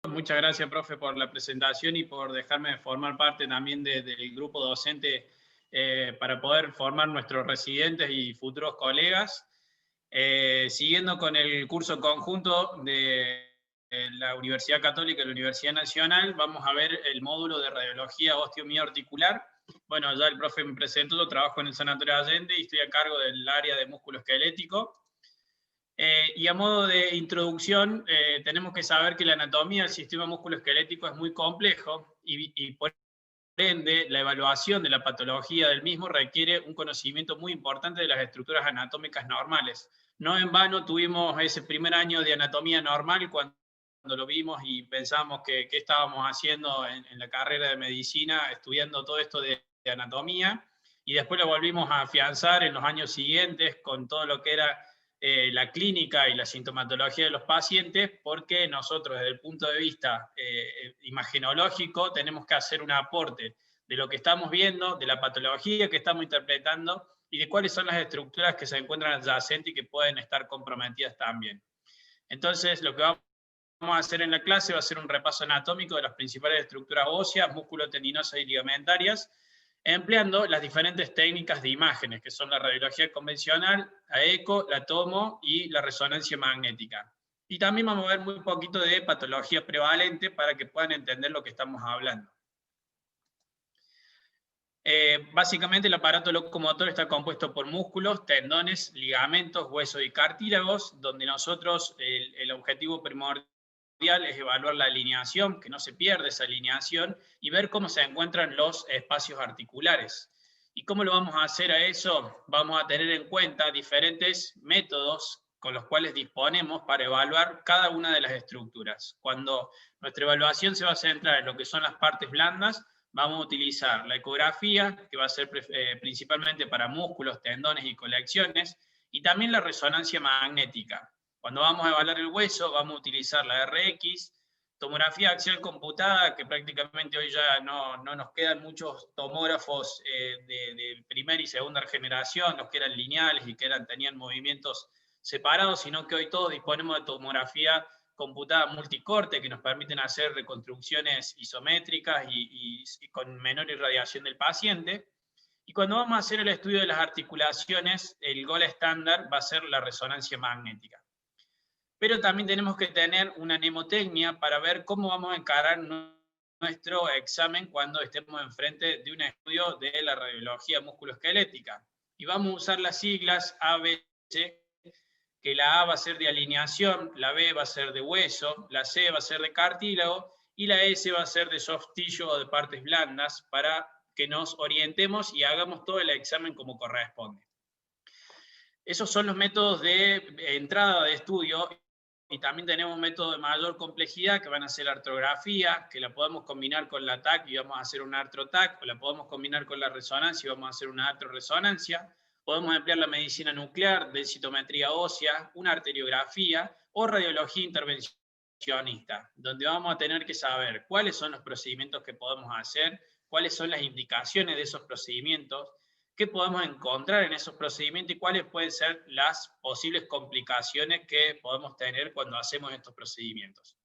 Muchas gracias, profe, por la presentación y por dejarme formar parte también del grupo docente para poder formar nuestros residentes y futuros colegas. Siguiendo con el curso conjunto de la Universidad Católica y la Universidad Nacional, vamos a ver el módulo de radiología osteomioarticular. Bueno, ya el profe me presentó, trabajo en el Sanatorio Allende y estoy a cargo del área de músculo esquelético. Y a modo de introducción, tenemos que saber que la anatomía del sistema musculoesquelético es muy complejo y por ende la evaluación de la patología del mismo requiere un conocimiento muy importante de las estructuras anatómicas normales. No en vano tuvimos ese primer año de anatomía normal cuando lo vimos y pensamos que estábamos haciendo en la carrera de medicina, estudiando todo esto de anatomía, y después lo volvimos a afianzar en los años siguientes con todo lo que era la clínica y la sintomatología de los pacientes, porque nosotros desde el punto de vista imagenológico tenemos que hacer un aporte de lo que estamos viendo, de la patología que estamos interpretando y de cuáles son las estructuras que se encuentran adyacentes y que pueden estar comprometidas también. Entonces, lo que vamos a hacer en la clase va a ser un repaso anatómico de las principales estructuras óseas, músculo-tendinosas y ligamentarias, empleando las diferentes técnicas de imágenes, que son la radiología convencional, la eco, la tomo y la resonancia magnética. Y también vamos a ver muy poquito de patología prevalente para que puedan entender lo que estamos hablando. Básicamente el aparato locomotor está compuesto por músculos, tendones, ligamentos, huesos y cartílagos, donde nosotros el objetivo primordial es evaluar la alineación, que no se pierda esa alineación, y ver cómo se encuentran los espacios articulares. ¿Y cómo lo vamos a hacer a eso? Vamos a tener en cuenta diferentes métodos con los cuales disponemos para evaluar cada una de las estructuras. Cuando nuestra evaluación se va a centrar en lo que son las partes blandas, vamos a utilizar la ecografía, que va a ser principalmente para músculos, tendones y colecciones, y también la resonancia magnética. Cuando vamos a evaluar el hueso, vamos a utilizar la RX, tomografía axial computada, que prácticamente hoy ya no nos quedan muchos tomógrafos de primera y segunda generación, los que eran lineales y que tenían movimientos separados, sino que hoy todos disponemos de tomografía computada multicorte que nos permiten hacer reconstrucciones isométricas y con menor irradiación del paciente. Y cuando vamos a hacer el estudio de las articulaciones, el gol estándar va a ser la resonancia magnética. Pero también tenemos que tener una mnemotecnia para ver cómo vamos a encarar nuestro examen cuando estemos enfrente de un estudio de la radiología musculoesquelética. Y vamos a usar las siglas ABC, que la A va a ser de alineación, la B va a ser de hueso, la C va a ser de cartílago y la S va a ser de soft tissue o de partes blandas, para que nos orientemos y hagamos todo el examen como corresponde. Esos son los métodos de entrada de estudio, y también tenemos métodos de mayor complejidad que van a ser la artrografía, que la podemos combinar con la TAC y vamos a hacer un artro-TAC, o la podemos combinar con la resonancia y vamos a hacer una artro-resonancia. Podemos emplear la medicina nuclear, densitometría ósea, una arteriografía o radiología intervencionista, donde vamos a tener que saber cuáles son los procedimientos que podemos hacer, cuáles son las indicaciones de esos procedimientos, qué podemos encontrar en esos procedimientos y cuáles pueden ser las posibles complicaciones que podemos tener cuando hacemos estos procedimientos.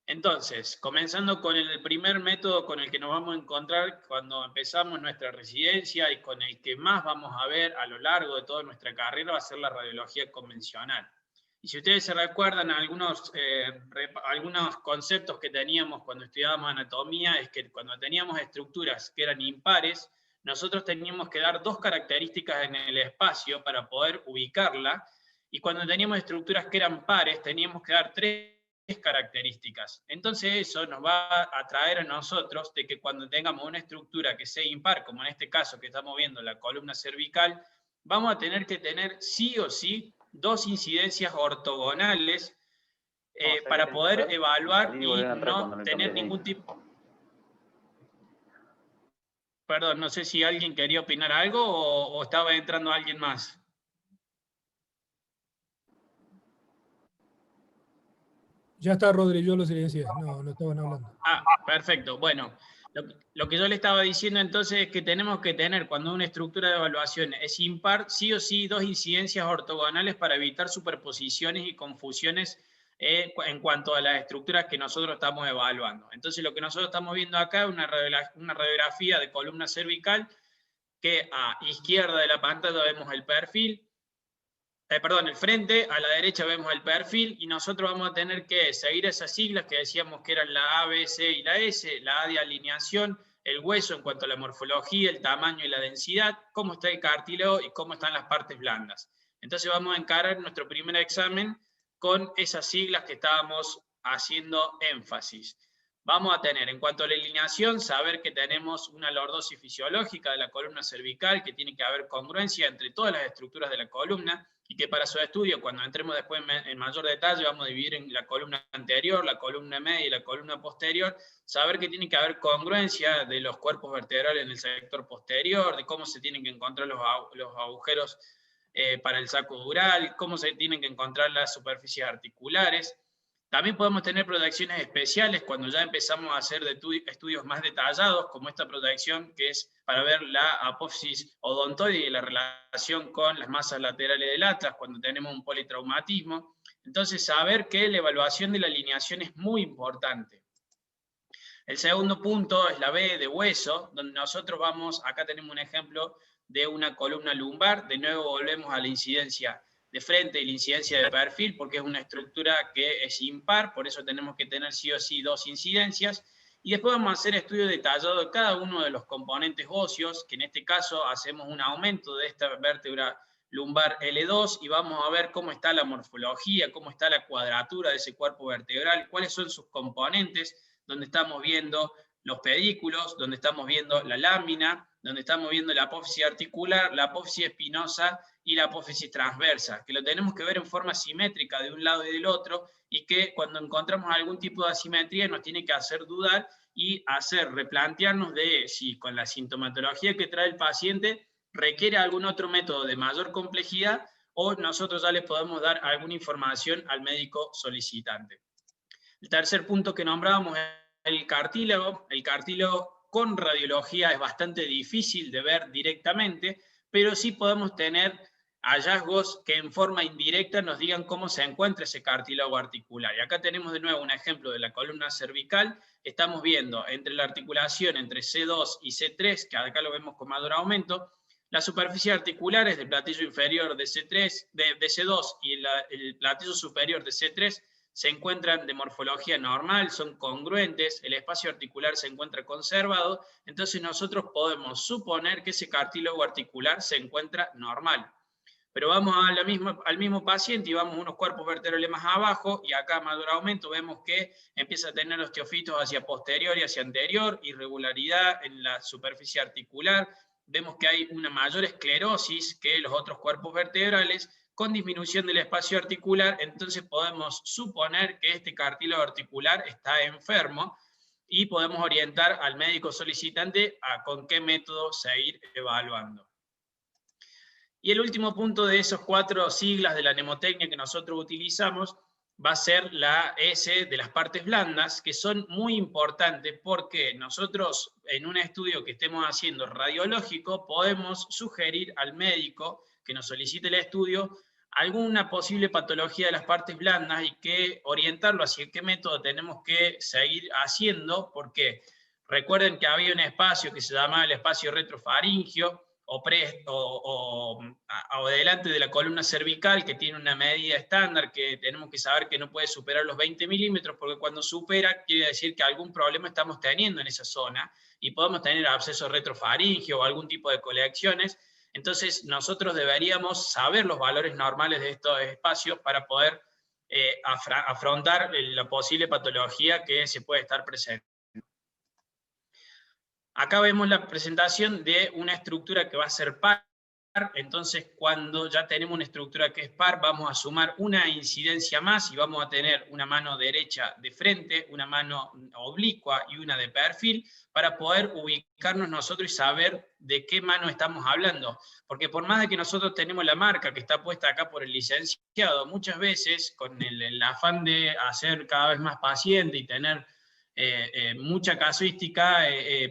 Entonces, comenzando con el primer método con el que nos vamos a encontrar cuando empezamos nuestra residencia y con el que más vamos a ver a lo largo de toda nuestra carrera, va a ser la radiología convencional. Y si ustedes se recuerdan algunos conceptos que teníamos cuando estudiábamos anatomía, es que cuando teníamos estructuras que eran impares, nosotros teníamos que dar dos características en el espacio para poder ubicarla, y cuando teníamos estructuras que eran pares, teníamos que dar tres características. Entonces eso nos va a traer a nosotros de que cuando tengamos una estructura que sea impar, como en este caso que estamos viendo la columna cervical, vamos a tener que tener sí o sí dos incidencias ortogonales para poder evaluar y no tener ningún tipo... Perdón, no sé si alguien quería opinar algo o estaba entrando alguien más. Ya está, Rodri, yo lo silencié, no estaban hablando. Ah, perfecto. Bueno, lo que yo le estaba diciendo entonces es que tenemos que tener, cuando una estructura de evaluación es impar, sí o sí dos incidencias ortogonales para evitar superposiciones y confusiones en cuanto a las estructuras que nosotros estamos evaluando. Entonces lo que nosotros estamos viendo acá es una radiografía de columna cervical, que a izquierda de la pantalla vemos el perfil, el frente, a la derecha vemos el perfil, y nosotros vamos a tener que seguir esas siglas que decíamos que eran la A, B, C y la S, la A de alineación, el hueso en cuanto a la morfología, el tamaño y la densidad, cómo está el cartílago y cómo están las partes blandas. Entonces vamos a encarar nuestro primer examen con esas siglas que estábamos haciendo énfasis. Vamos a tener, en cuanto a la alineación, saber que tenemos una lordosis fisiológica de la columna cervical, que tiene que haber congruencia entre todas las estructuras de la columna, y que para su estudio, cuando entremos después en mayor detalle, vamos a dividir en la columna anterior, la columna media y la columna posterior, saber que tiene que haber congruencia de los cuerpos vertebrales en el sector posterior, de cómo se tienen que encontrar los agujeros para el saco dural, cómo se tienen que encontrar las superficies articulares. También podemos tener proyecciones especiales cuando ya empezamos a hacer estudios más detallados, como esta proyección que es para ver la apófisis odontoide y la relación con las masas laterales del atlas cuando tenemos un politraumatismo. Entonces, saber que la evaluación de la alineación es muy importante. El segundo punto es la B de hueso, donde nosotros acá tenemos un ejemplo de una columna lumbar. De nuevo volvemos a la incidencia de frente y la incidencia de perfil, porque es una estructura que es impar, por eso tenemos que tener sí o sí dos incidencias, y después vamos a hacer estudio detallado de cada uno de los componentes óseos, que en este caso hacemos un aumento de esta vértebra lumbar L2, y vamos a ver cómo está la morfología, cómo está la cuadratura de ese cuerpo vertebral, cuáles son sus componentes, donde estamos viendo los pedículos, donde estamos viendo la lámina, donde estamos viendo la apófisis articular, la apófisis espinosa y la apófisis transversa, que lo tenemos que ver en forma simétrica de un lado y del otro, y que cuando encontramos algún tipo de asimetría nos tiene que hacer dudar y replantearnos de si con la sintomatología que trae el paciente requiere algún otro método de mayor complejidad, o nosotros ya les podemos dar alguna información al médico solicitante. El tercer punto que nombrábamos es el cartílago. El cartílago con radiología es bastante difícil de ver directamente, pero sí podemos tener hallazgos que en forma indirecta nos digan cómo se encuentra ese cartílago articular. Y acá tenemos de nuevo un ejemplo de la columna cervical. Estamos viendo entre la articulación entre C2 y C3, que acá lo vemos con mayor aumento, las superficies articulares del platillo inferior de C2 y el platillo superior de C3 se encuentran de morfología normal, son congruentes, el espacio articular se encuentra conservado, entonces nosotros podemos suponer que ese cartílago articular se encuentra normal. Pero vamos al mismo paciente y vamos unos cuerpos vertebrales más abajo, y acá a mayor aumento vemos que empieza a tener osteofitos hacia posterior y hacia anterior, irregularidad en la superficie articular, vemos que hay una mayor esclerosis que los otros cuerpos vertebrales, con disminución del espacio articular. Entonces podemos suponer que este cartílago articular está enfermo, y podemos orientar al médico solicitante a con qué método seguir evaluando. Y el último punto de esos 4 siglas de la mnemotecnia que nosotros utilizamos va a ser la S de las partes blandas, que son muy importantes porque nosotros en un estudio que estemos haciendo radiológico podemos sugerir al médico que nos solicite el estudio alguna posible patología de las partes blandas y que orientarlo hacia qué método tenemos que seguir haciendo, porque recuerden que había un espacio que se llamaba el espacio retrofaringio, o delante de la columna cervical, que tiene una medida estándar que tenemos que saber que no puede superar los 20 milímetros, porque cuando supera quiere decir que algún problema estamos teniendo en esa zona y podemos tener absceso retrofaringio o algún tipo de colecciones. Entonces nosotros deberíamos saber los valores normales de estos espacios para poder afrontar la posible patología que se puede estar presente. Acá vemos la presentación de una estructura que va a ser par. Entonces, cuando ya tenemos una estructura que es par, vamos a sumar una incidencia más y vamos a tener una mano derecha de frente, una mano oblicua y una de perfil, para poder ubicarnos nosotros y saber de qué mano estamos hablando. Porque por más de que nosotros tenemos la marca que está puesta acá por el licenciado, muchas veces con el afán de hacer cada vez más paciente y tener mucha casuística,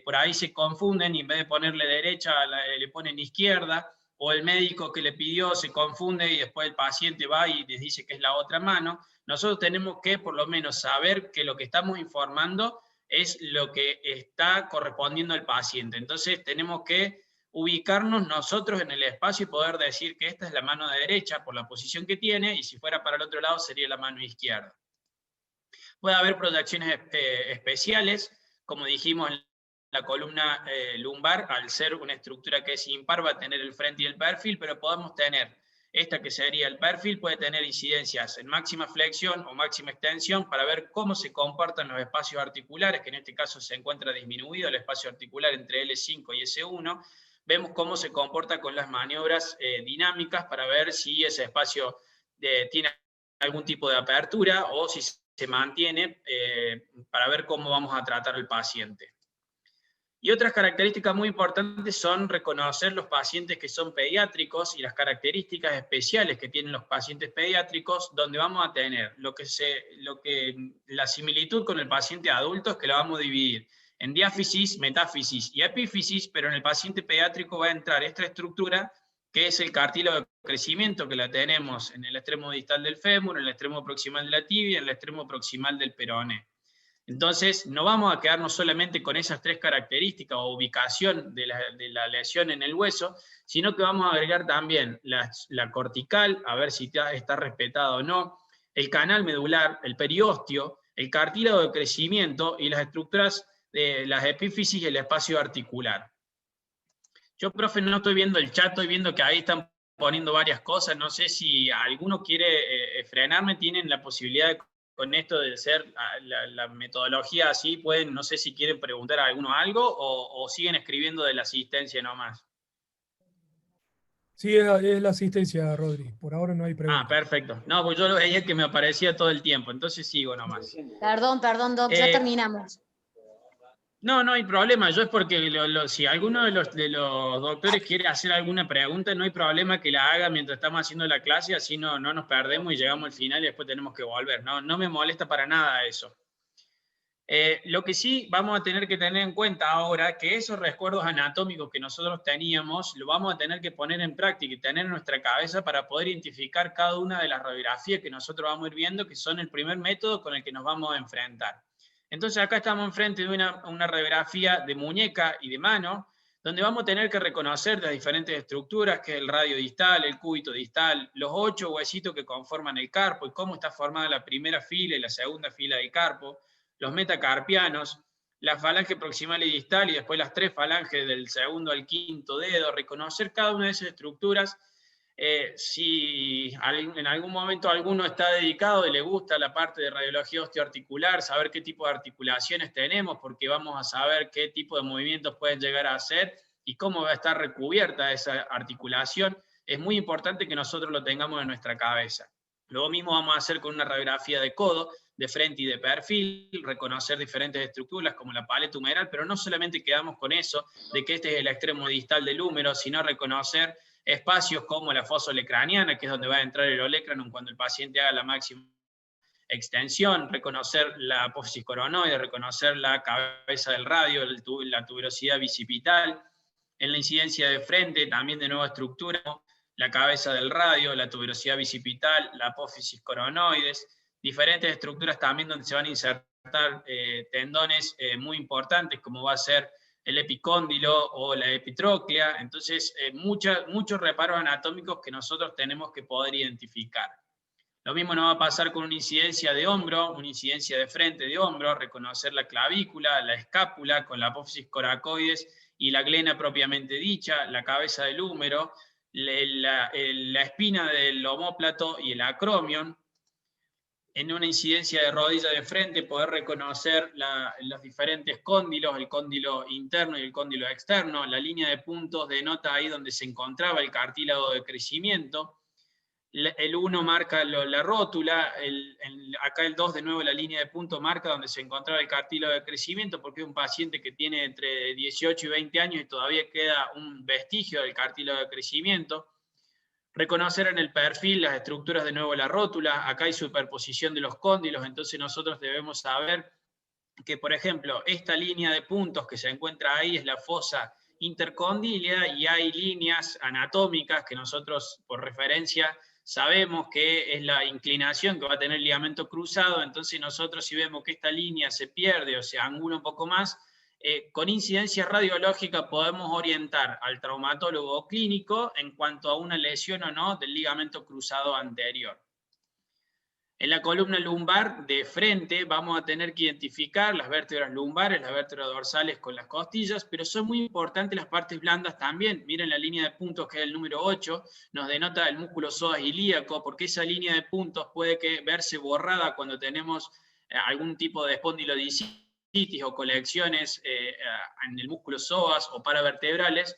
por ahí se confunden y en vez de ponerle derecha le ponen izquierda, o el médico que le pidió se confunde y después el paciente va y les dice que es la otra mano. nosotros tenemos que por lo menos saber que lo que estamos informando es lo que está correspondiendo al paciente. Entonces tenemos que ubicarnos nosotros en el espacio y poder decir que esta es la mano derecha por la posición que tiene, y si fuera para el otro lado sería la mano izquierda. Puede haber proyecciones especiales, como dijimos en la columna lumbar, al ser una estructura que es impar, va a tener el frente y el perfil, pero podemos tener esta que sería el perfil, puede tener incidencias en máxima flexión o máxima extensión para ver cómo se comportan los espacios articulares, que en este caso se encuentra disminuido el espacio articular entre L5 y S1. Vemos cómo se comporta con las maniobras dinámicas para ver si ese espacio tiene algún tipo de apertura o si se mantiene, para ver cómo vamos a tratar al paciente. Y otras características muy importantes son reconocer los pacientes que son pediátricos y las características especiales que tienen los pacientes pediátricos, donde vamos a tener la similitud con el paciente adulto es que lo vamos a dividir en diáfisis, metáfisis y epífisis, pero en el paciente pediátrico va a entrar esta estructura que es el cartílago de crecimiento, que la tenemos en el extremo distal del fémur, en el extremo proximal de la tibia y en el extremo proximal del peroné. Entonces, no vamos a quedarnos solamente con esas tres características o ubicación de la lesión en el hueso, sino que vamos a agregar también la cortical, a ver si está respetada o no, el canal medular, el periósteo, el cartílago de crecimiento y las estructuras de las epífisis y el espacio articular. Yo, profe, no estoy viendo el chat, estoy viendo que ahí están poniendo varias cosas, no sé si alguno quiere frenarme, tienen la posibilidad de, con esto de ser la metodología así, pueden, no sé si quieren preguntar a alguno algo o siguen escribiendo de la asistencia nomás. Sí, es la asistencia, Rodri. Por ahora no hay preguntas. Ah, perfecto. No, pues yo lo veía que me aparecía todo el tiempo, entonces sigo nomás. Perdón, Doc, ya terminamos. No, no hay problema. Yo es porque si alguno de los doctores quiere hacer alguna pregunta, no hay problema que la haga mientras estamos haciendo la clase, así no nos perdemos y llegamos al final y después tenemos que volver. No me molesta para nada eso. Lo que sí vamos a tener que tener en cuenta ahora, que esos recuerdos anatómicos que nosotros teníamos, lo vamos a tener que poner en práctica y tener en nuestra cabeza para poder identificar cada una de las radiografías que nosotros vamos a ir viendo, que son el primer método con el que nos vamos a enfrentar. Entonces acá estamos enfrente de una radiografía de muñeca y de mano, donde vamos a tener que reconocer las diferentes estructuras, que es el radio distal, el cúbito distal, los 8 huesitos que conforman el carpo y cómo está formada la primera fila y la segunda fila del carpo, los metacarpianos, la falange proximal y distal y después las 3 falanges del segundo al quinto dedo, reconocer cada una de esas estructuras. Si en algún momento alguno está dedicado y le gusta la parte de radiología osteoarticular, saber qué tipo de articulaciones tenemos, porque vamos a saber qué tipo de movimientos pueden llegar a hacer y cómo va a estar recubierta esa articulación, es muy importante que nosotros lo tengamos en nuestra cabeza. Lo mismo vamos a hacer con una radiografía de codo, de frente y de perfil, reconocer diferentes estructuras como la paleta humeral, pero no solamente quedamos con eso, de que este es el extremo distal del húmero, sino reconocer espacios como la fosa olecraniana, que es donde va a entrar el olecranum cuando el paciente haga la máxima extensión, reconocer la apófisis coronoide, reconocer la cabeza del radio, la tuberosidad bicipital, en la incidencia de frente también de nueva estructura, la cabeza del radio, la tuberosidad bicipital, la apófisis coronoides, diferentes estructuras también donde se van a insertar tendones muy importantes, como va a ser el epicóndilo o la epitróclea. Entonces, muchos reparos anatómicos que nosotros tenemos que poder identificar. Lo mismo nos va a pasar con una incidencia de hombro, una incidencia de frente de hombro, reconocer la clavícula, la escápula con la apófisis coracoides y la glena propiamente dicha, la cabeza del húmero, la espina del omóplato y el acromion. En una incidencia de rodilla de frente, poder reconocer los diferentes cóndilos, el cóndilo interno y el cóndilo externo. La línea de puntos denota ahí donde se encontraba el cartílago de crecimiento. El 1 marca la rótula, acá el 2 de nuevo la línea de punto marca donde se encontraba el cartílago de crecimiento, porque es un paciente que tiene entre 18 y 20 años y todavía queda un vestigio del cartílago de crecimiento. Reconocer en el perfil las estructuras de nuevo la rótula, acá hay superposición de los cóndilos, entonces nosotros debemos saber que, por ejemplo, esta línea de puntos que se encuentra ahí es la fosa intercondilia y hay líneas anatómicas que nosotros, por referencia, sabemos que es la inclinación que va a tener el ligamento cruzado, entonces nosotros si vemos que esta línea se pierde o se angula un poco más, con incidencia radiológica podemos orientar al traumatólogo clínico en cuanto a una lesión o no del ligamento cruzado anterior. En la columna lumbar de frente vamos a tener que identificar las vértebras lumbares, las vértebras dorsales con las costillas, pero son muy importantes las partes blandas también. Miren la línea de puntos que es el número 8, nos denota el músculo psoas ilíaco, porque esa línea de puntos puede verse borrada cuando tenemos algún tipo de espondilodiscitis o colecciones en el músculo psoas o paravertebrales.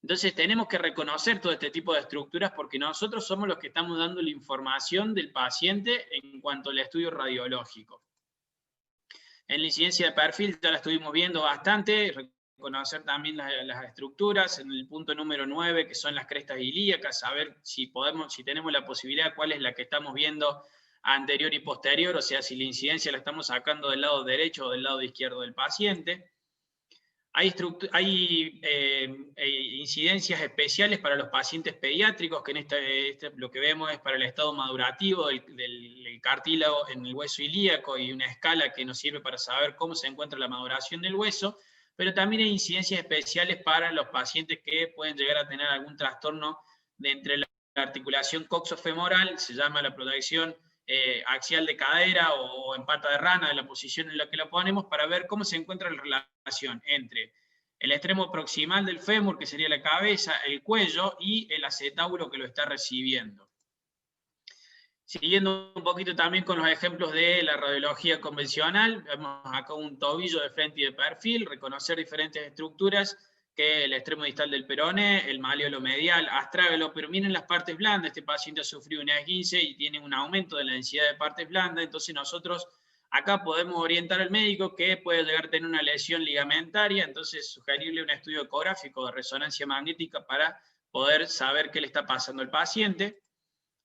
Entonces tenemos que reconocer todo este tipo de estructuras porque nosotros somos los que estamos dando la información del paciente en cuanto al estudio radiológico. En la incidencia de perfil ya la estuvimos viendo bastante, reconocer también las estructuras, en el punto número 9, que son las crestas ilíacas, saber si tenemos la posibilidad, cuál es la que estamos viendo anterior y posterior, o sea, si la incidencia la estamos sacando del lado derecho o del lado izquierdo del paciente. Hay incidencias especiales para los pacientes pediátricos, que en lo que vemos es para el estado madurativo del cartílago en el hueso ilíaco y una escala que nos sirve para saber cómo se encuentra la maduración del hueso, pero también hay incidencias especiales para los pacientes que pueden llegar a tener algún trastorno entre la articulación coxofemoral, se llama la protección axial de cadera o en pata de rana, de la posición en la que la ponemos, para ver cómo se encuentra la relación entre el extremo proximal del fémur, que sería la cabeza, el cuello, y el acetábulo que lo está recibiendo. Siguiendo un poquito también con los ejemplos de la radiología convencional, vemos acá un tobillo de frente y de perfil, reconocer diferentes estructuras, que el extremo distal del peroné, el malleolo medial, astrágalo, pero miren las partes blandas. Este paciente ha sufrido un esguince y tiene un aumento de la densidad de partes blandas, entonces nosotros acá podemos orientar al médico que puede llegar a tener una lesión ligamentaria, entonces sugerirle un estudio ecográfico de resonancia magnética para poder saber qué le está pasando al paciente.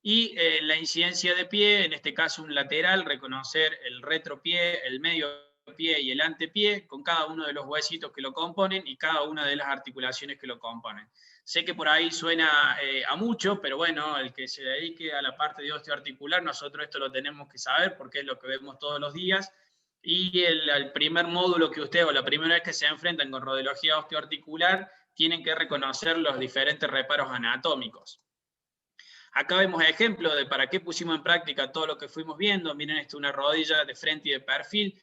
Y la incidencia de pie, en este caso un lateral, reconocer el retropié, el medio pie y el antepié, con cada uno de los huesitos que lo componen y cada una de las articulaciones que lo componen. Sé que por ahí suena a mucho, pero bueno, el que se dedique a la parte de osteoarticular, nosotros esto lo tenemos que saber porque es lo que vemos todos los días. Y el primer módulo que ustedes, o la primera vez que se enfrentan con radiología osteoarticular, tienen que reconocer los diferentes reparos anatómicos. Acá vemos ejemplos de para qué pusimos en práctica todo lo que fuimos viendo. Miren, esto es una rodilla de frente y de perfil.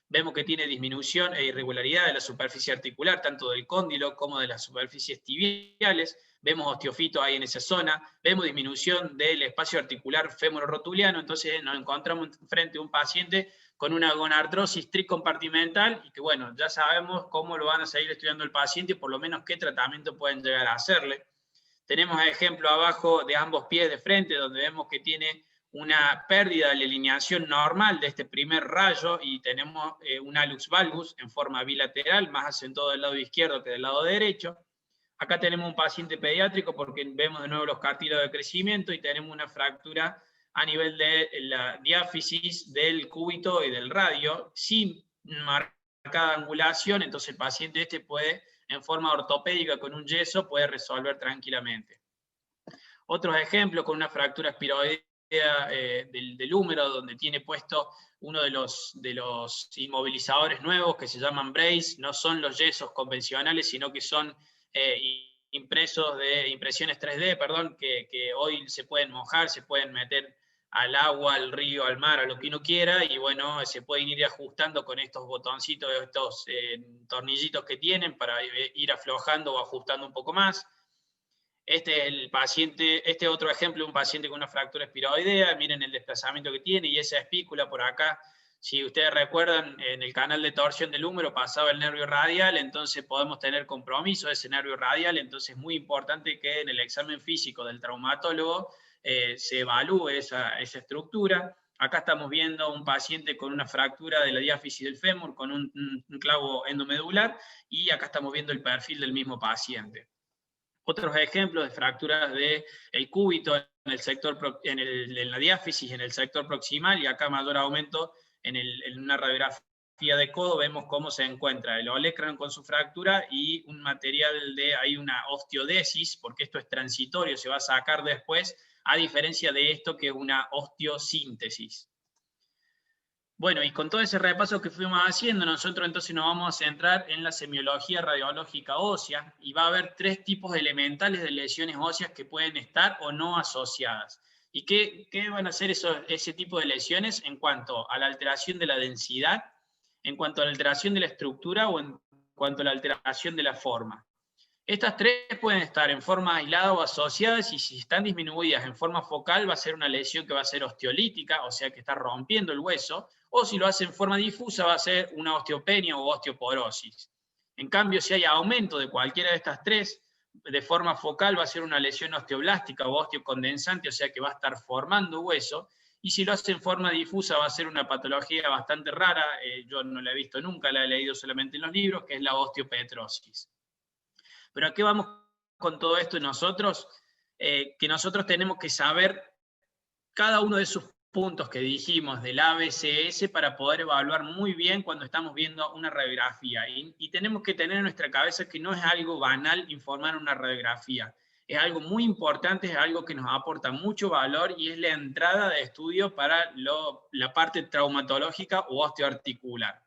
Vemos que tiene disminución e irregularidad de la superficie articular, tanto del cóndilo como de las superficies tibiales. Vemos osteofitos ahí en esa zona. Vemos disminución del espacio articular femororotuliano. Entonces nos encontramos frente a un paciente con una gonartrosis tricompartimental y que, bueno, ya sabemos cómo lo van a seguir estudiando el paciente y por lo menos qué tratamiento pueden llegar a hacerle. Tenemos ejemplo abajo de ambos pies de frente, donde vemos que tiene una pérdida de la alineación normal de este primer rayo y tenemos un hallux valgus en forma bilateral, más acentuado del lado izquierdo que del lado derecho. Acá tenemos un paciente pediátrico porque vemos de nuevo los cartílagos de crecimiento y tenemos una fractura a nivel de la diáfisis del cúbito y del radio, sin marcada angulación, entonces el paciente este puede, en forma ortopédica con un yeso, puede resolver tranquilamente. Otros ejemplos con una fractura espiroidea del húmero, donde tiene puesto uno de los inmovilizadores nuevos que se llaman brace, no son los yesos convencionales, sino que son impresiones 3D, perdón, que hoy se pueden mojar, se pueden meter al agua, al río, al mar, a lo que uno quiera, y bueno, se pueden ir ajustando con estos botoncitos, estos tornillitos que tienen para ir aflojando o ajustando un poco más. Este es otro ejemplo, un paciente con una fractura espiroidea, miren el desplazamiento que tiene, y esa espícula por acá, si ustedes recuerdan, en el canal de torsión del húmero pasaba el nervio radial, entonces podemos tener compromiso de ese nervio radial, entonces es muy importante que en el examen físico del traumatólogo se evalúe esa estructura. Acá estamos viendo un paciente con una fractura de la diáfisis del fémur, con un clavo endomedular, y acá estamos viendo el perfil del mismo paciente. Otros ejemplos de fracturas del cúbito en la diáfisis, en el sector proximal, y acá mayor aumento en una radiografía de codo, vemos cómo se encuentra el olecranon con su fractura y un material hay una osteodesis, porque esto es transitorio, se va a sacar después, a diferencia de esto que es una osteosíntesis. Bueno, y con todo ese repaso que fuimos haciendo, nosotros entonces nos vamos a centrar en la semiología radiológica ósea, y va a haber 3 tipos elementales de lesiones óseas que pueden estar o no asociadas. ¿Y qué van a hacer ese tipo de lesiones en cuanto a la alteración de la densidad, en cuanto a la alteración de la estructura o en cuanto a la alteración de la forma? Estas 3 pueden estar en forma aislada o asociadas, y si están disminuidas en forma focal va a ser una lesión que va a ser osteolítica, o sea que está rompiendo el hueso, o si lo hace en forma difusa va a ser una osteopenia o osteoporosis. En cambio, si hay aumento de cualquiera de estas 3, de forma focal va a ser una lesión osteoblástica o osteocondensante, o sea que va a estar formando hueso, y si lo hace en forma difusa va a ser una patología bastante rara, yo no la he visto nunca, la he leído solamente en los libros, que es la osteopetrosis. Pero ¿a qué vamos con todo esto nosotros? Que nosotros tenemos que saber cada uno de esos puntos que dijimos del ABCS para poder evaluar muy bien cuando estamos viendo una radiografía. Y tenemos que tener en nuestra cabeza que no es algo banal informar una radiografía. Es algo muy importante, es algo que nos aporta mucho valor y es la entrada de estudio para la parte traumatológica o osteoarticular.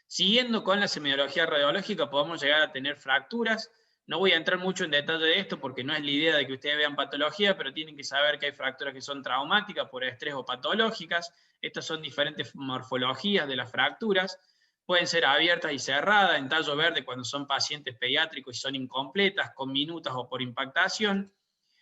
Siguiendo con la semiología radiológica, podemos llegar a tener fracturas. No voy a entrar mucho en detalle de esto porque no es la idea de que ustedes vean patología, pero tienen que saber que hay fracturas que son traumáticas por estrés o patológicas. Estas son diferentes morfologías de las fracturas. Pueden ser abiertas y cerradas, en tallo verde cuando son pacientes pediátricos y son incompletas, con minutas o por impactación.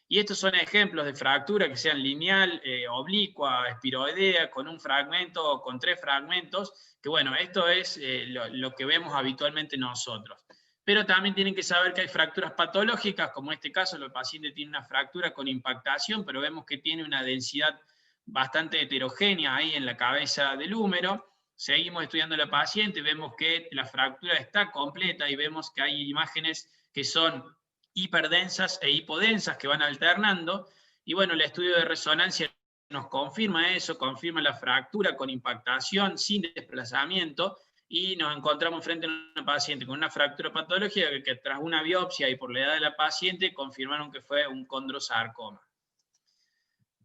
Y estos son ejemplos de fractura que sean lineal, oblicua, espiroidea, con un fragmento o con 3 fragmentos, que bueno, esto es lo que vemos habitualmente nosotros. Pero también tienen que saber que hay fracturas patológicas, como en este caso el paciente tiene una fractura con impactación, pero vemos que tiene una densidad bastante heterogénea ahí en la cabeza del húmero. Seguimos estudiando a la paciente, vemos que la fractura está completa y vemos que hay imágenes que son hiperdensas e hipodensas que van alternando, y bueno, el estudio de resonancia nos confirma eso, confirma la fractura con impactación, sin desplazamiento, y nos encontramos frente a una paciente con una fractura patológica que tras una biopsia y por la edad de la paciente confirmaron que fue un condrosarcoma.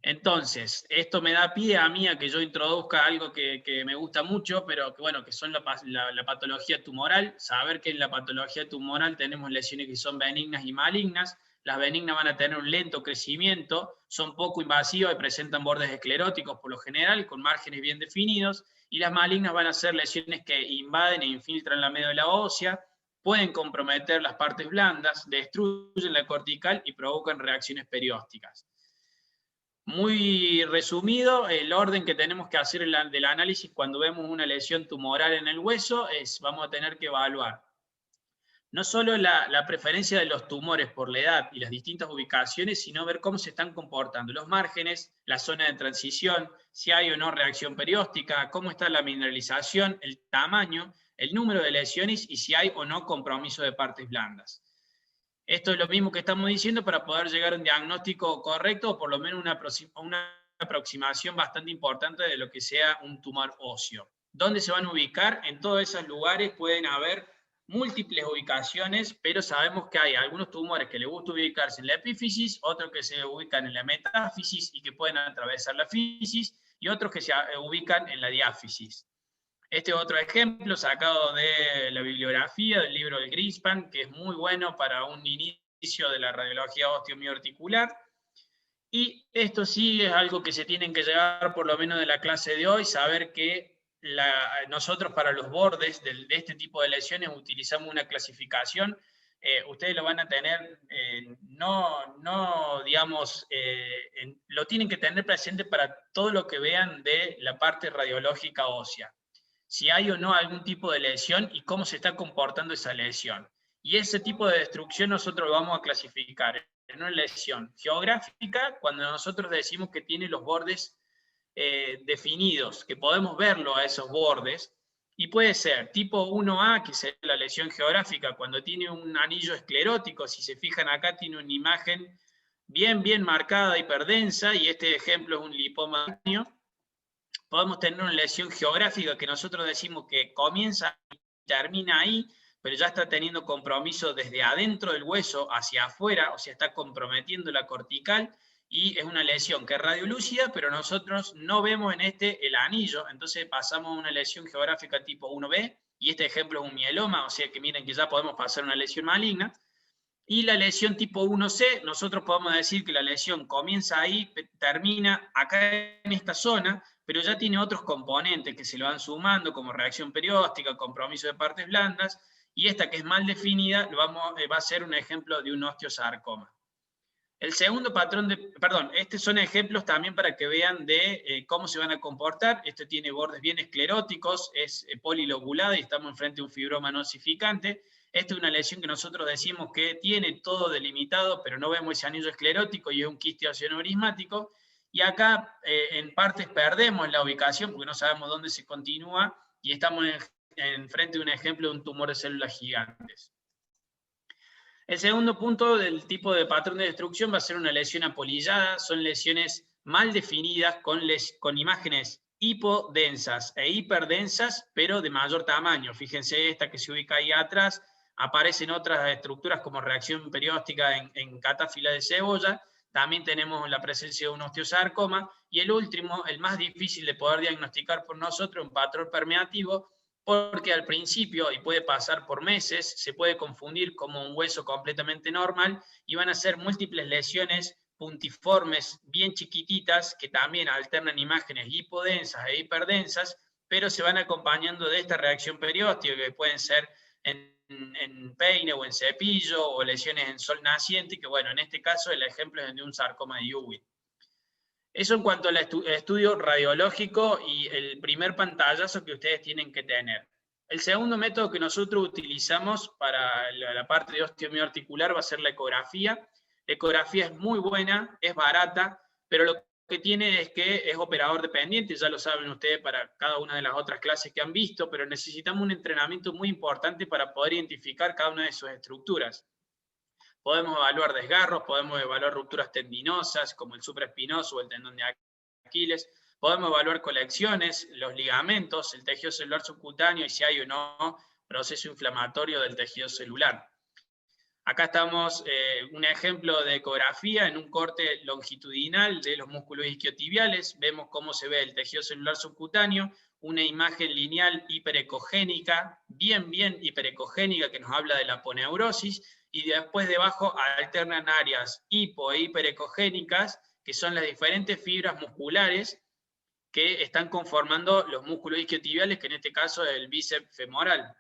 Entonces, esto me da pie a mí a que yo introduzca algo que me gusta mucho, pero que bueno, que son la patología tumoral. Saber que en la patología tumoral tenemos lesiones que son benignas y malignas. Las benignas van a tener un lento crecimiento, son poco invasivas y presentan bordes escleróticos por lo general, con márgenes bien definidos, y las malignas van a ser lesiones que invaden e infiltran la médula ósea, pueden comprometer las partes blandas, destruyen la cortical y provocan reacciones periósticas. Muy resumido, el orden que tenemos que hacer del análisis cuando vemos una lesión tumoral en el hueso es, vamos a tener que evaluar no solo la preferencia de los tumores por la edad y las distintas ubicaciones, sino ver cómo se están comportando los márgenes, la zona de transición, si hay o no reacción perióstica, cómo está la mineralización, el tamaño, el número de lesiones y si hay o no compromiso de partes blandas. Esto es lo mismo que estamos diciendo para poder llegar a un diagnóstico correcto o por lo menos una aproximación bastante importante de lo que sea un tumor óseo. ¿Dónde se van a ubicar? En todos esos lugares pueden haber múltiples ubicaciones, pero sabemos que hay algunos tumores que les gusta ubicarse en la epífisis, otros que se ubican en la metáfisis y que pueden atravesar la fisis, y otros que se ubican en la diáfisis. Este es otro ejemplo sacado de la bibliografía del libro del Greenspan, que es muy bueno para un inicio de la radiología osteomioarticular. Y esto sí es algo que se tienen que llevar por lo menos de la clase de hoy, saber que nosotros para los bordes de este tipo de lesiones utilizamos una clasificación. Ustedes lo van a tener, lo tienen que tener presente para todo lo que vean de la parte radiológica ósea. Si hay o no algún tipo de lesión y cómo se está comportando esa lesión. Y ese tipo de destrucción nosotros lo vamos a clasificar en una lesión geográfica, cuando nosotros decimos que tiene los bordes definidos, que podemos verlo a esos bordes, y puede ser tipo 1A, que es la lesión geográfica, cuando tiene un anillo esclerótico, si se fijan acá tiene una imagen bien marcada, hiperdensa, y este ejemplo es un lipoma. Podemos tener una lesión geográfica que nosotros decimos que comienza y termina ahí, pero ya está teniendo compromiso desde adentro del hueso hacia afuera, o sea, está comprometiendo la cortical, y es una lesión que es radiolúcida, pero nosotros no vemos en este el anillo, entonces pasamos a una lesión geográfica tipo 1B, y este ejemplo es un mieloma, o sea que miren que ya podemos pasar a una lesión maligna. Y la lesión tipo 1C, nosotros podemos decir que la lesión comienza ahí, termina acá en esta zona, pero ya tiene otros componentes que se le van sumando, como reacción perióstica, compromiso de partes blandas, y esta que es mal definida va a ser un ejemplo de un osteosarcoma. El segundo patrón estos son ejemplos también para que vean de cómo se van a comportar. Este tiene bordes bien escleróticos, es polilobulada y estamos enfrente de un fibroma no osificante. Esta es una lesión que nosotros decimos que tiene todo delimitado, pero no vemos ese anillo esclerótico y es un quiste oceaneurismático. Y acá en partes perdemos la ubicación porque no sabemos dónde se continúa y estamos enfrente de un ejemplo de un tumor de células gigantes. El segundo punto del tipo de patrón de destrucción va a ser una lesión apolillada. Son lesiones mal definidas con imágenes hipodensas e hiperdensas, pero de mayor tamaño. Fíjense esta que se ubica ahí atrás. Aparecen otras estructuras como reacción perióstica en catáfila de cebolla. También tenemos la presencia de un osteosarcoma. Y el último, el más difícil de poder diagnosticar por nosotros, un patrón permeativo, porque al principio, y puede pasar por meses, se puede confundir como un hueso completamente normal y van a ser múltiples lesiones puntiformes, bien chiquititas, que también alternan imágenes hipodensas e hiperdensas, pero se van acompañando de esta reacción perióstica, que pueden ser en peine o en cepillo, o lesiones en sol naciente, que bueno, en este caso el ejemplo es de un sarcoma de Ewing. Eso en cuanto al estudio radiológico y el primer pantallazo que ustedes tienen que tener. El segundo método que nosotros utilizamos para la parte de osteomioarticular va a ser la ecografía. La ecografía es muy buena, es barata, pero lo que tiene es que es operador dependiente, ya lo saben ustedes para cada una de las otras clases que han visto, pero necesitamos un entrenamiento muy importante para poder identificar cada una de sus estructuras. Podemos evaluar desgarros, podemos evaluar rupturas tendinosas, como el supraespinoso o el tendón de Aquiles. Podemos evaluar colecciones, los ligamentos, el tejido celular subcutáneo y si hay o no proceso inflamatorio del tejido celular. Acá estamos un ejemplo de ecografía en un corte longitudinal de los músculos isquiotibiales. Vemos cómo se ve el tejido celular subcutáneo, una imagen lineal hiperecogénica, bien hiperecogénica, que nos habla de la aponeurosis, y después debajo alternan áreas hipo e hiperecogénicas, que son las diferentes fibras musculares que están conformando los músculos isquiotibiales, que en este caso es el bíceps femoral.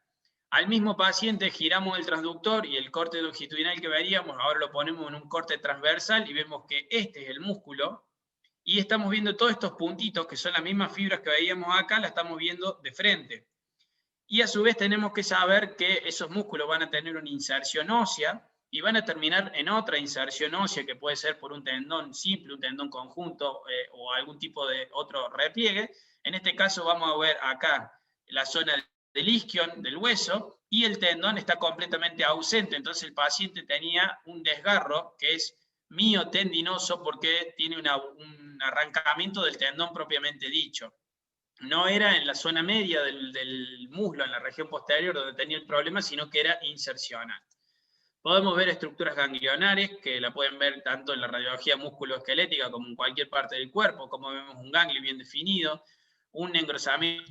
Al mismo paciente giramos el transductor y el corte longitudinal que veríamos, ahora lo ponemos en un corte transversal y vemos que este es el músculo, y estamos viendo todos estos puntitos, que son las mismas fibras que veíamos acá, la estamos viendo de frente. Y a su vez tenemos que saber que esos músculos van a tener una inserción ósea y van a terminar en otra inserción ósea, que puede ser por un tendón simple, un tendón conjunto o algún tipo de otro repliegue. En este caso vamos a ver acá la zona del isquion, del hueso, y el tendón está completamente ausente. Entonces el paciente tenía un desgarro que es miotendinoso porque tiene un arrancamiento del tendón propiamente dicho. No era en la zona media del muslo, en la región posterior donde tenía el problema, sino que era insercional. Podemos ver estructuras ganglionares, que la pueden ver tanto en la radiología musculoesquelética como en cualquier parte del cuerpo, como vemos un ganglio bien definido, un engrosamiento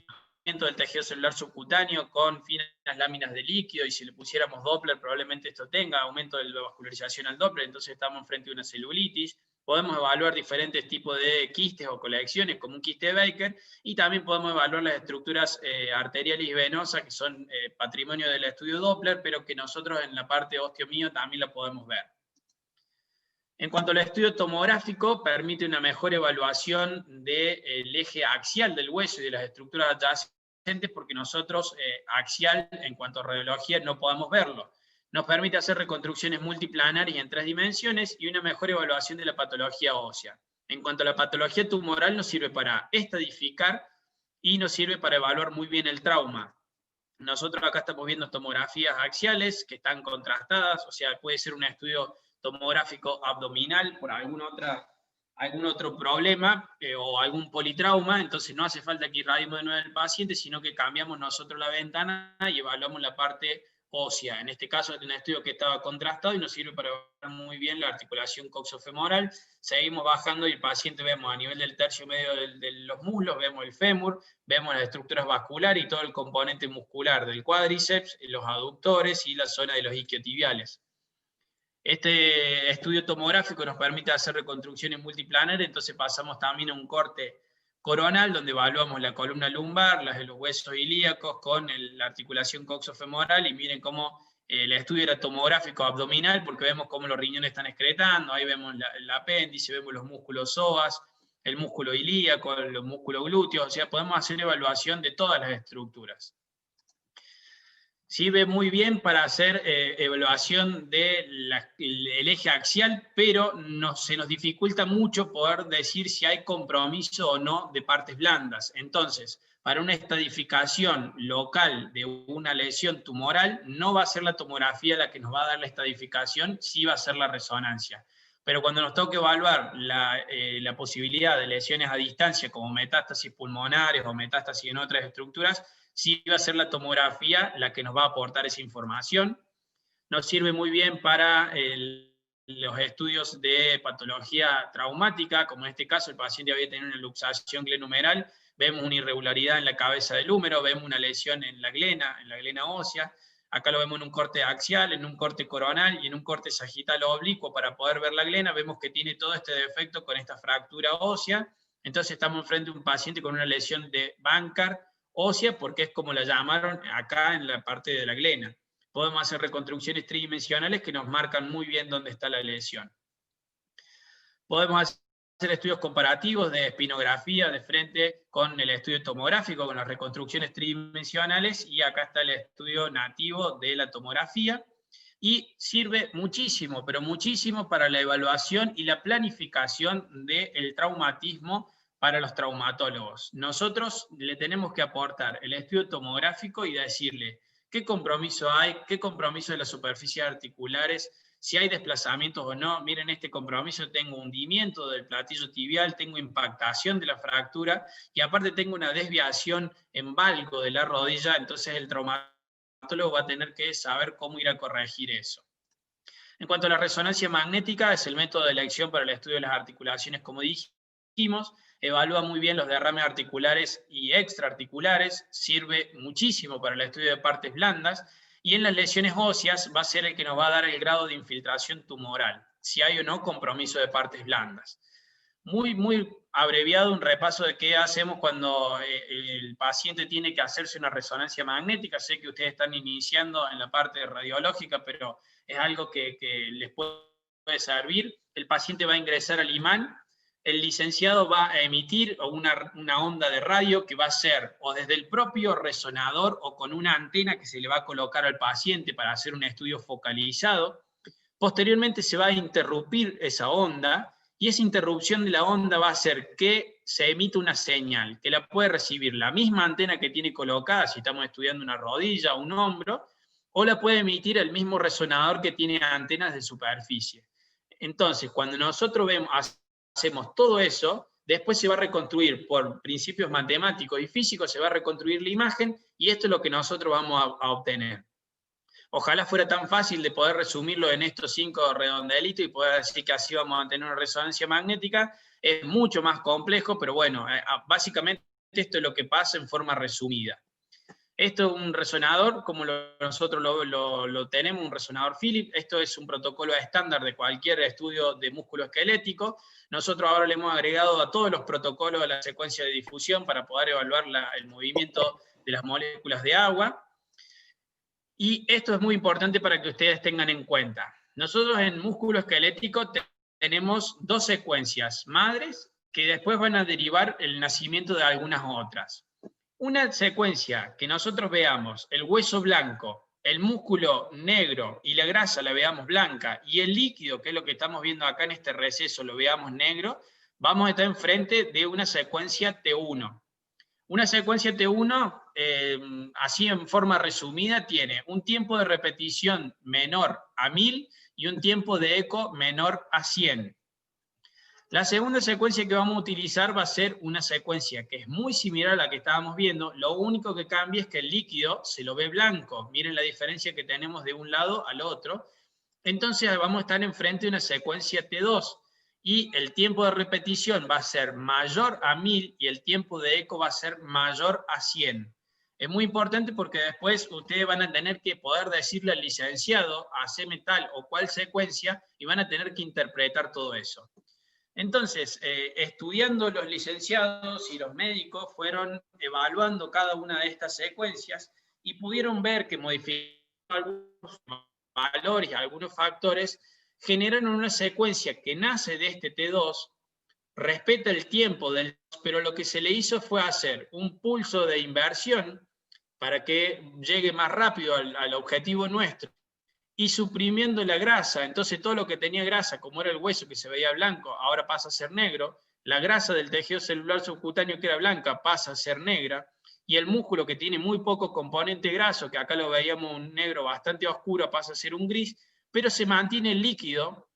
del tejido celular subcutáneo con finas láminas de líquido, y si le pusiéramos Doppler probablemente esto tenga aumento de la vascularización al Doppler, entonces estamos frente a una celulitis. Podemos evaluar diferentes tipos de quistes o colecciones, como un quiste de Baker, y también podemos evaluar las estructuras arteriales y venosas, que son patrimonio del estudio Doppler, pero que nosotros en la parte osteomio también la podemos ver. En cuanto al estudio tomográfico, permite una mejor evaluación del eje axial del hueso y de las estructuras adyacentes, porque nosotros axial, en cuanto a radiología, no podemos verlo. Nos permite hacer reconstrucciones multiplanarias en 3 dimensiones y una mejor evaluación de la patología ósea. En cuanto a la patología tumoral, nos sirve para estadificar y nos sirve para evaluar muy bien el trauma. Nosotros acá estamos viendo tomografías axiales que están contrastadas, o sea, puede ser un estudio tomográfico abdominal por algún otro problema o algún politrauma, entonces no hace falta que irradiemos de nuevo al paciente, sino que cambiamos nosotros la ventana y evaluamos la parte ósea. En este caso es un estudio que estaba contrastado y nos sirve para ver muy bien la articulación coxofemoral. Seguimos bajando y el paciente vemos a nivel del tercio medio de los muslos, vemos el fémur, vemos las estructuras vasculares y todo el componente muscular del cuádriceps, los aductores y la zona de los isquiotibiales. Este estudio tomográfico nos permite hacer reconstrucciones multiplanares, entonces pasamos también a un corte coronal, donde evaluamos la columna lumbar, los huesos ilíacos con la articulación coxofemoral, y miren cómo el estudio era tomográfico abdominal, porque vemos cómo los riñones están excretando, ahí vemos el apéndice, vemos los músculos psoas, el músculo ilíaco, los músculos glúteos, o sea, podemos hacer evaluación de todas las estructuras. Sirve muy bien para hacer evaluación del eje axial, pero se nos dificulta mucho poder decir si hay compromiso o no de partes blandas. Entonces, para una estadificación local de una lesión tumoral, no va a ser la tomografía la que nos va a dar la estadificación, sí va a ser la resonancia. Pero cuando nos toque evaluar la posibilidad de lesiones a distancia, como metástasis pulmonares o metástasis en otras estructuras, sí va a ser la tomografía la que nos va a aportar esa información. Nos sirve muy bien para los estudios de patología traumática, como en este caso el paciente había tenido una luxación glenumeral, vemos una irregularidad en la cabeza del húmero, vemos una lesión en la glena ósea, acá lo vemos en un corte axial, en un corte coronal y en un corte sagital oblicuo. Para poder ver la glena vemos que tiene todo este defecto con esta fractura ósea, entonces estamos frente a un paciente con una lesión de Bankart ósea, porque es como la llamaron acá en la parte de la glena. Podemos hacer reconstrucciones tridimensionales que nos marcan muy bien dónde está la lesión. Podemos hacer estudios comparativos de espinografía de frente con el estudio tomográfico, con las reconstrucciones tridimensionales, y acá está el estudio nativo de la tomografía, y sirve muchísimo, pero muchísimo para la evaluación y la planificación del traumatismo para los traumatólogos. Nosotros le tenemos que aportar el estudio tomográfico y decirle qué compromiso hay, qué compromiso de las superficies articulares, si hay desplazamientos o no. Miren, este compromiso tengo hundimiento del platillo tibial, tengo impactación de la fractura, y aparte tengo una desviación en valgo de la rodilla, entonces el traumatólogo va a tener que saber cómo ir a corregir eso. En cuanto a la resonancia magnética, es el método de elección para el estudio de las articulaciones, como dijimos. Evalúa muy bien los derrames articulares y extraarticulares, sirve muchísimo para el estudio de partes blandas, y en las lesiones óseas va a ser el que nos va a dar el grado de infiltración tumoral, si hay o no compromiso de partes blandas. Muy abreviado un repaso de qué hacemos cuando el paciente tiene que hacerse una resonancia magnética. Sé que ustedes están iniciando en la parte radiológica, pero es algo que les puede servir. El paciente va a ingresar al imán, el licenciado va a emitir una onda de radio que va a ser o desde el propio resonador o con una antena que se le va a colocar al paciente para hacer un estudio focalizado. Posteriormente se va a interrumpir esa onda, y esa interrupción de la onda va a hacer que se emita una señal que la puede recibir la misma antena que tiene colocada si estamos estudiando una rodilla o un hombro, o la puede emitir el mismo resonador que tiene antenas de superficie. Entonces, cuando nosotros hacemos todo eso, después se va a reconstruir por principios matemáticos y físicos, se va a reconstruir la imagen, y esto es lo que nosotros vamos a obtener. Ojalá fuera tan fácil de poder resumirlo en estos 5 redondelitos y poder decir que así vamos a tener una resonancia magnética. Es mucho más complejo, pero bueno, básicamente esto es lo que pasa en forma resumida. Esto es un resonador, como nosotros lo tenemos, un resonador Philips. Esto es un protocolo estándar de cualquier estudio de músculo esquelético. Nosotros ahora le hemos agregado a todos los protocolos de la secuencia de difusión para poder evaluar el movimiento de las moléculas de agua. Y esto es muy importante para que ustedes tengan en cuenta. Nosotros en músculo esquelético tenemos 2 secuencias madres que después van a derivar el nacimiento de algunas otras. Una secuencia que nosotros veamos el hueso blanco, el músculo negro y la grasa la veamos blanca, y el líquido, que es lo que estamos viendo acá en este receso, lo veamos negro, vamos a estar enfrente de una secuencia T1. Una secuencia T1, así en forma resumida, tiene un tiempo de repetición menor a 1000 y un tiempo de eco menor a 100. La segunda secuencia que vamos a utilizar va a ser una secuencia que es muy similar a la que estábamos viendo, lo único que cambia es que el líquido se lo ve blanco. Miren la diferencia que tenemos de un lado al otro. Entonces vamos a estar enfrente de una secuencia T2 y el tiempo de repetición va a ser mayor a 1000 y el tiempo de eco va a ser mayor a 100. Es muy importante porque después ustedes van a tener que poder decirle al licenciado, haceme tal o cual secuencia, y van a tener que interpretar todo eso. Entonces, estudiando los licenciados y los médicos fueron evaluando cada una de estas secuencias y pudieron ver que modificando algunos valores, algunos factores, generaron una secuencia que nace de este T2, respeta el tiempo del, pero lo que se le hizo fue hacer un pulso de inversión para que llegue más rápido al objetivo nuestro, y suprimiendo la grasa. Entonces todo lo que tenía grasa, como era el hueso que se veía blanco, ahora pasa a ser negro, la grasa del tejido celular subcutáneo que era blanca pasa a ser negra, y el músculo que tiene muy poco componente graso, que acá lo veíamos un negro bastante oscuro, pasa a ser un gris, pero se mantiene el líquido.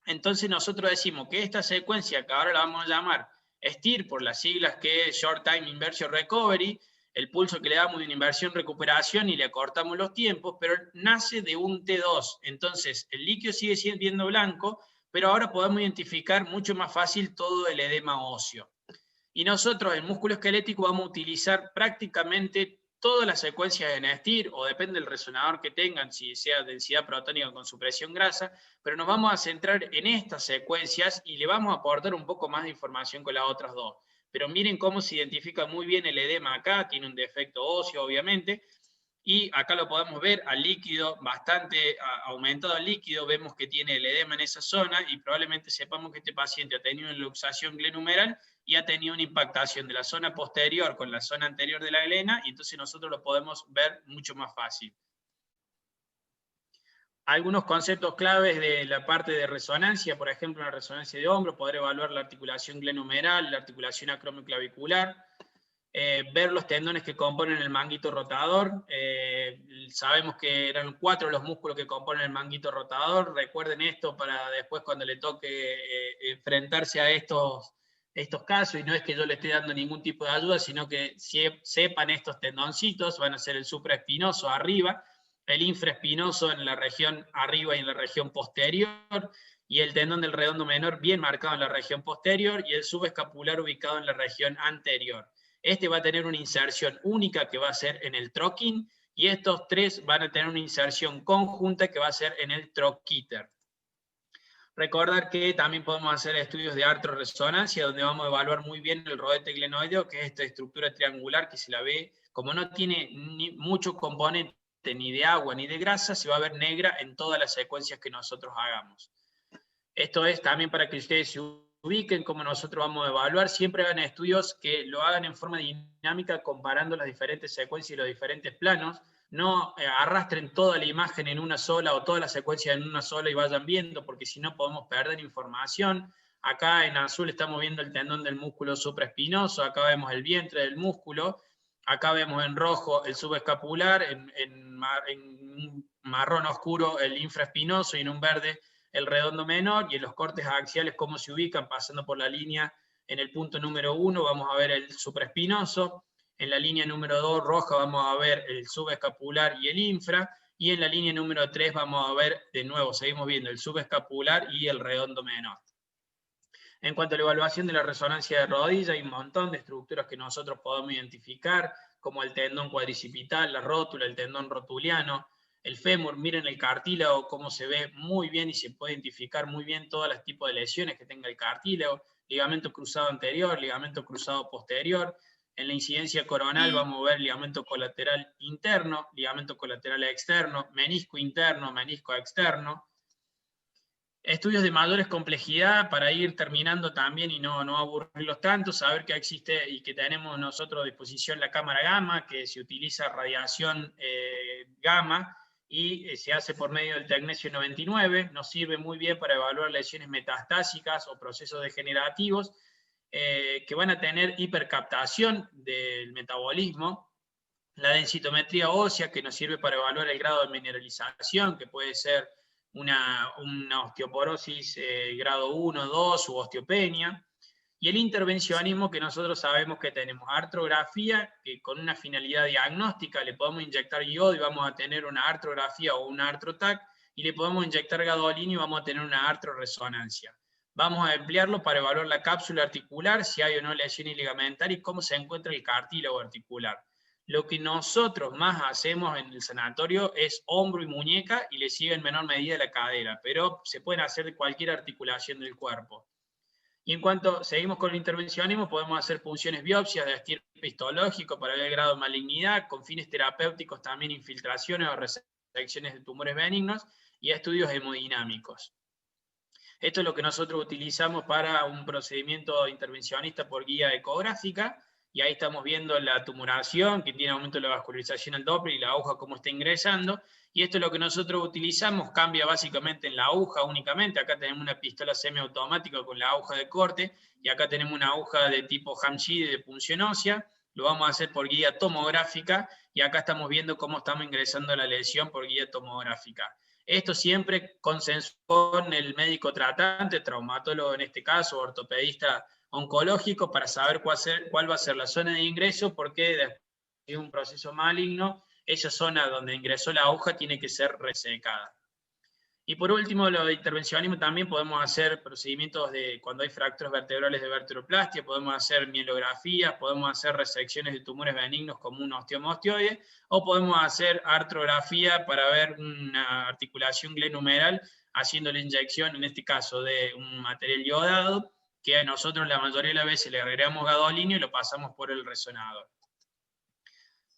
Entonces nosotros decimos que esta secuencia, que ahora la vamos a llamar STIR por las siglas que es Short Time Inversion Recovery, el pulso que le damos de una inversión recuperación y le acortamos los tiempos, pero nace de un T2. Entonces, el líquido sigue siendo blanco, pero ahora podemos identificar mucho más fácil todo el edema óseo. Y nosotros, el músculo esquelético, vamos a utilizar prácticamente todas las secuencias en STIR, o depende del resonador que tengan, si sea densidad protónica con supresión grasa, pero nos vamos a centrar en estas secuencias y le vamos a aportar un poco más de información con las otras dos. Pero miren cómo se identifica muy bien el edema acá, tiene un defecto óseo obviamente, y acá lo podemos ver al líquido, bastante aumentado el líquido, vemos que tiene el edema en esa zona y probablemente sepamos que este paciente ha tenido una luxación glenumeral y ha tenido una impactación de la zona posterior con la zona anterior de la glena, y entonces nosotros lo podemos ver mucho más fácil. Algunos conceptos claves de la parte de resonancia, por ejemplo, la resonancia de hombro, poder evaluar la articulación glenohumeral, la articulación acromioclavicular, ver los tendones que componen el manguito rotador. Sabemos que eran 4 los músculos que componen el manguito rotador. Recuerden esto para después cuando le toque enfrentarse a estos casos, y no es que yo le esté dando ningún tipo de ayuda, sino que sepan estos tendoncitos. Van a ser el supraespinoso arriba, el infraespinoso en la región arriba y en la región posterior, y el tendón del redondo menor bien marcado en la región posterior, y el subescapular ubicado en la región anterior. Este va a tener una inserción única que va a ser en el troquín, y estos 3 van a tener una inserción conjunta que va a ser en el troquíter. Recordar que también podemos hacer estudios de artroresonancia, donde vamos a evaluar muy bien el rodete glenoideo, que es esta estructura triangular que se la ve, como no tiene mucho componente ni de agua ni de grasa, se va a ver negra en todas las secuencias que nosotros hagamos. Esto es también para que ustedes se ubiquen cómo nosotros vamos a evaluar. Siempre hagan estudios que lo hagan en forma dinámica, comparando las diferentes secuencias y los diferentes planos. No arrastren toda la imagen en una sola o toda la secuencia en una sola y vayan viendo, porque si no podemos perder información. Acá en azul estamos viendo el tendón del músculo supraespinoso, acá vemos el vientre del músculo, acá vemos en rojo el subescapular, en marrón oscuro el infraespinoso y en un verde el redondo menor, y en los cortes axiales cómo se ubican pasando por la línea. En el punto número 1 vamos a ver el supraespinoso, en la línea número 2 roja vamos a ver el subescapular y el infra, y en la línea número 3 vamos a ver, de nuevo, seguimos viendo el subescapular y el redondo menor. En cuanto a la evaluación de la resonancia de rodilla, hay un montón de estructuras que nosotros podemos identificar, como el tendón cuadricipital, la rótula, el tendón rotuliano, el fémur. Miren el cartílago, cómo se ve muy bien y se puede identificar muy bien todos los tipos de lesiones que tenga el cartílago, ligamento cruzado anterior, ligamento cruzado posterior. En la incidencia coronal vamos a ver ligamento colateral interno, ligamento colateral externo, menisco interno, menisco externo. Estudios de mayores complejidad para ir terminando también y no aburrirlos tanto, saber que existe y que tenemos nosotros a disposición la cámara gamma, que se utiliza radiación gamma y se hace por medio del tecnesio 99, nos sirve muy bien para evaluar lesiones metastásicas o procesos degenerativos que van a tener hipercaptación del metabolismo, la densitometría ósea, que nos sirve para evaluar el grado de mineralización, que puede ser una osteoporosis grado 1, 2 u osteopenia. Y el intervencionismo, que nosotros sabemos que tenemos artrografía, que con una finalidad diagnóstica le podemos inyectar yodo y vamos a tener una artrografía o una artrotac, y le podemos inyectar gadolinium y vamos a tener una artroresonancia. Vamos a emplearlo para evaluar la cápsula articular, si hay o no lesiones ligamentarias y cómo se encuentra el cartílago articular. Lo que nosotros más hacemos en el sanatorio es hombro y muñeca, y le sigue en menor medida la cadera, pero se pueden hacer de cualquier articulación del cuerpo. Y en cuanto seguimos con el intervencionismo, podemos hacer punciones biopsias de estirpe histológico para ver el grado de malignidad, con fines terapéuticos también infiltraciones o resecciones de tumores benignos y estudios hemodinámicos. Esto es lo que nosotros utilizamos para un procedimiento intervencionista por guía ecográfica, y ahí estamos viendo la tumoración, que tiene aumento de la vascularización al Doppler y la aguja cómo está ingresando, y esto es lo que nosotros utilizamos, cambia básicamente en la aguja únicamente. Acá tenemos una pistola semiautomática con la aguja de corte, y acá tenemos una aguja de tipo Hamshide de punción ósea. Lo vamos a hacer por guía tomográfica, y acá estamos viendo cómo estamos ingresando la lesión por guía tomográfica. Esto siempre consensuado con el médico tratante, traumatólogo en este caso, ortopedista oncológico, para saber cuál va a ser la zona de ingreso, porque después de un proceso maligno, esa zona donde ingresó la aguja tiene que ser resecada. Y por último, lo de intervencionismo también podemos hacer procedimientos de cuando hay fracturas vertebrales de vertebroplastia, podemos hacer mielografías, podemos hacer resecciones de tumores benignos como un osteoma osteoide, o podemos hacer artrografía para ver una articulación glenumeral, haciendo la inyección, en este caso, de un material iodado, que nosotros la mayoría de las veces le agregamos gadolinio y lo pasamos por el resonador.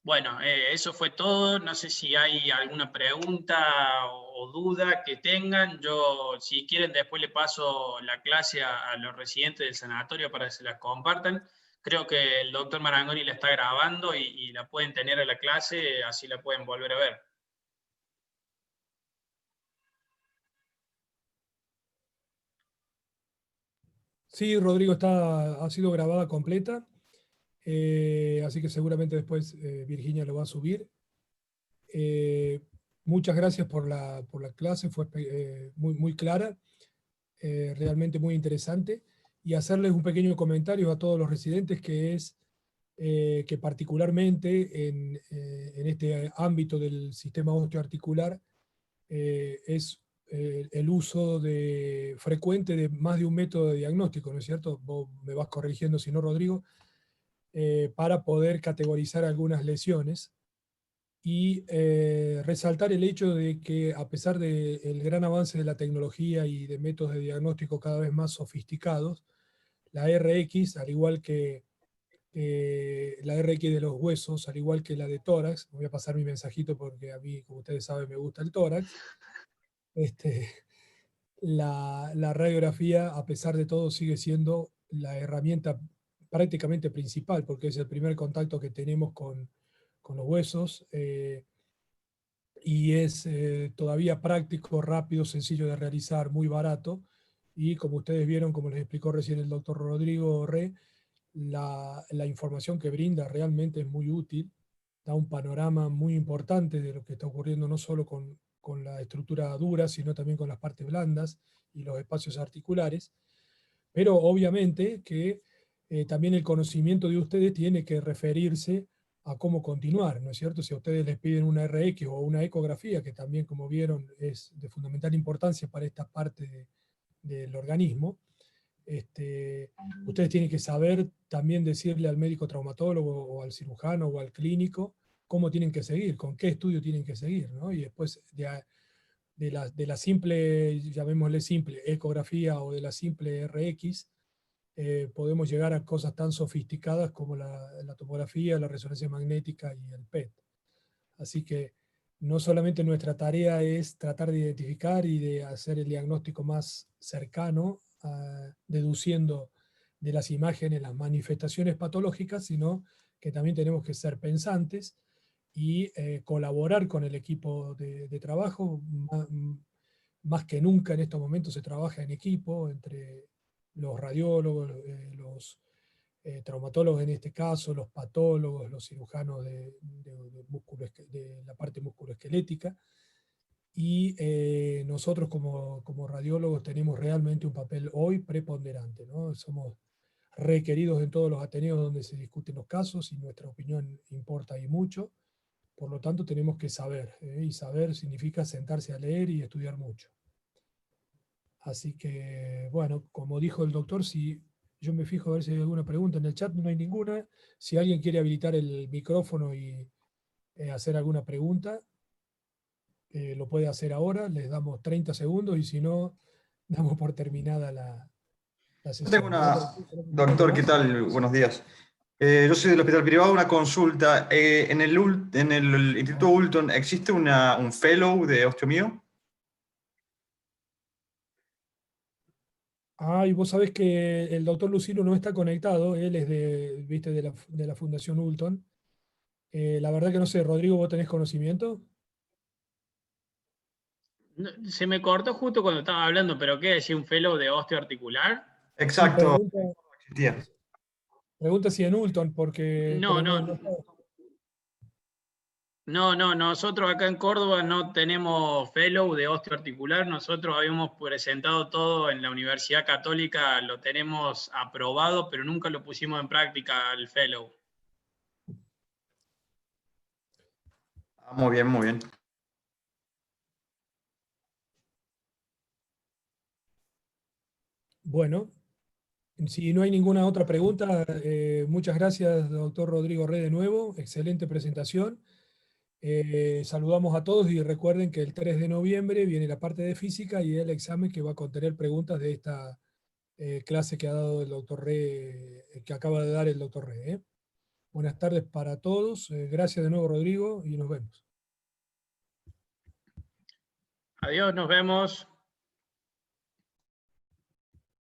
Bueno, eso fue todo. No sé si hay alguna pregunta o duda que tengan. Yo, si quieren, después le paso la clase a los residentes del sanatorio para que se las compartan. Creo que el doctor Marangoni la está grabando y la pueden tener a la clase, así la pueden volver a ver. Sí, Rodrigo, ha sido grabada completa, así que seguramente después Virginia lo va a subir. Muchas gracias por la clase, fue muy clara, realmente muy interesante. Y hacerles un pequeño comentario a todos los residentes, que es que particularmente en este ámbito del sistema osteoarticular es el uso frecuente de más de un método de diagnóstico, ¿no es cierto? Vos me vas corrigiendo si no, Rodrigo, para poder categorizar algunas lesiones y resaltar el hecho de que, a pesar del gran avance de la tecnología y de métodos de diagnóstico cada vez más sofisticados, la RX, al igual que la RX de los huesos, al igual que la de tórax, voy a pasar mi mensajito porque a mí, como ustedes saben, me gusta el tórax, este, la radiografía, a pesar de todo, sigue siendo la herramienta prácticamente principal, porque es el primer contacto que tenemos con los huesos, y es todavía práctico, rápido, sencillo de realizar, muy barato, y como ustedes vieron, como les explicó recién el doctor Rodrigo Re, la información que brinda realmente es muy útil, da un panorama muy importante de lo que está ocurriendo, no solo con la estructura dura, sino también con las partes blandas y los espacios articulares. Pero obviamente que también el conocimiento de ustedes tiene que referirse a cómo continuar, ¿no es cierto? Si a ustedes les piden una RX o una ecografía, que también, como vieron, es de fundamental importancia para esta parte del organismo, ustedes tienen que saber también decirle al médico traumatólogo o al cirujano o al clínico cómo tienen que seguir, con qué estudio tienen que seguir, ¿no? Y después de la simple, llamémosle simple, ecografía o de la simple RX, podemos llegar a cosas tan sofisticadas como la tomografía, la resonancia magnética y el PET. Así que no solamente nuestra tarea es tratar de identificar y de hacer el diagnóstico más cercano, deduciendo de las imágenes las manifestaciones patológicas, sino que también tenemos que ser pensantes y colaborar con el equipo de trabajo. Más que nunca en estos momentos se trabaja en equipo entre los radiólogos, los traumatólogos en este caso, los patólogos, los cirujanos de la parte musculoesquelética, y nosotros como radiólogos tenemos realmente un papel hoy preponderante, ¿no? Somos requeridos en todos los ateneos donde se discuten los casos y nuestra opinión importa y mucho. Por lo tanto, tenemos que saber, y saber significa sentarse a leer y estudiar mucho. Así que, bueno, como dijo el doctor, si yo me fijo a ver si hay alguna pregunta en el chat, no hay ninguna. Si alguien quiere habilitar el micrófono y hacer alguna pregunta, lo puede hacer ahora, les damos 30 segundos y si no, damos por terminada la Tengo sesión. doctor, ¿qué tal? Buenos días. Yo soy del hospital privado, una consulta. En el Instituto Ulton, ¿existe un fellow de osteomío? Ah, y vos sabés que el doctor Lucino no está conectado, él es ¿viste? De la Fundación Ulton. La verdad que no sé, Rodrigo, ¿vos tenés conocimiento? Se me cortó justo cuando estaba hablando, pero ¿qué decía un fellow de osteoarticular? Sí, Exacto, existía. pregunta si en Ulton, No, pero no, no está. no, nosotros acá en Córdoba no tenemos fellow de osteoarticular, nosotros habíamos presentado todo en la Universidad Católica, lo tenemos aprobado, pero nunca lo pusimos en práctica el fellow. Muy bien, muy bien. Bueno, si no hay ninguna otra pregunta, muchas gracias, doctor Rodrigo Rey, de nuevo. Excelente presentación. Saludamos a todos y recuerden que el 3 de noviembre viene la parte de física y el examen que va a contener preguntas de esta clase que ha dado el doctor Rey, que acaba de dar el doctor Rey. Buenas tardes para todos. Gracias de nuevo, Rodrigo, y nos vemos. Adiós, nos vemos.